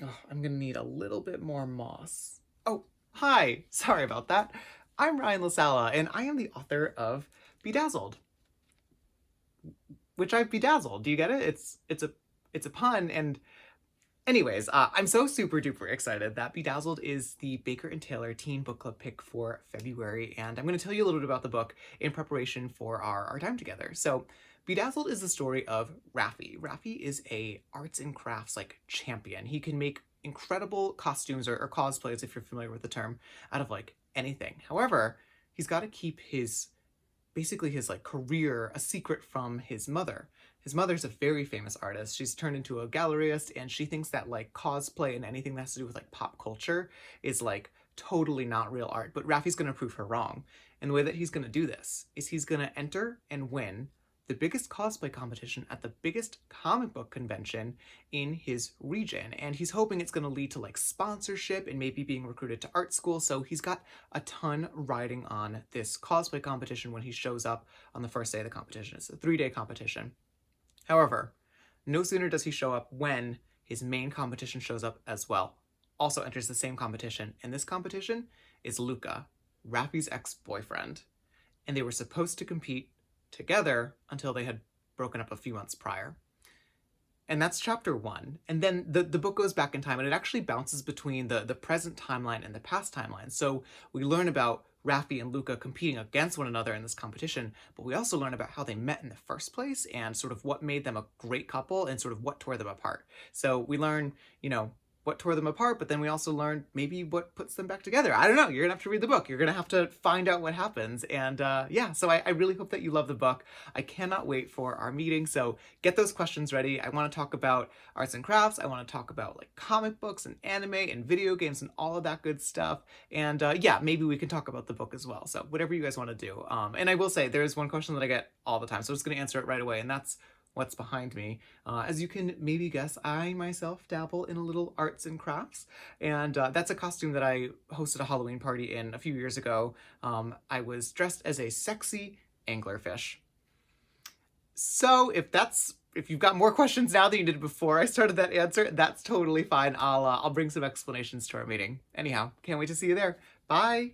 Oh, I'm gonna need a little bit more moss. Oh, hi! Sorry about that. I'm Ryan La Sala, and I am the author of Bedazzled, which I've bedazzled. Do you get it? It's a pun, and anyways, I'm so super duper excited that Bedazzled is the Baker and Taylor Teen Book Club pick for February, and I'm going to tell you a little bit about the book in preparation for our time together. So, Bedazzled is the story of Raffi. Raffi is a arts and crafts like champion. He can make incredible costumes or cosplays, if you're familiar with the term, out of like anything. However, he's got to keep his basically his like career a secret from his mother. His mother's a very famous artist. She's turned into a galleryist, and she thinks that like cosplay and anything that has to do with like pop culture is like totally not real art. But Raffi's gonna prove her wrong. And the way that he's gonna do this is he's gonna enter and win the biggest cosplay competition at the biggest comic book convention in his region. And he's hoping it's going to lead to like sponsorship and maybe being recruited to art school. So he's got a ton riding on this cosplay competition when he shows up on the first day of the competition. It's a 3-day competition. However, no sooner does he show up when his main competition shows up as well. Also enters the same competition. And this competition is Luca, Raffi's ex-boyfriend. And they were supposed to compete together until they had broken up a few months prior. And that's chapter 1. And then the book goes back in time, and it actually bounces between the present timeline and the past timeline. So we learn about Raffi and Luca competing against one another in this competition, but we also learn about how they met in the first place and sort of what made them a great couple and sort of what tore them apart. So we learn, what tore them apart, but then we also learn maybe what puts them back together. I don't know. You're gonna have to read the book. You're gonna have to find out what happens. And yeah, so I really hope that you love the book. I cannot wait for our meeting. So get those questions ready. I want to talk about arts and crafts. I want to talk about like comic books and anime and video games and all of that good stuff. And yeah, maybe we can talk about the book as well. So whatever you guys want to do. And I will say there's one question that I get all the time, so I'm just gonna answer it right away, and that's what's behind me. As you can maybe guess, I myself dabble in a little arts and crafts, and that's a costume that I hosted a Halloween party in a few years ago. I was dressed as a sexy anglerfish. So if you've got more questions now than you did before I started that answer, that's totally fine. I'll bring some explanations to our meeting. Anyhow, can't wait to see you there. Bye!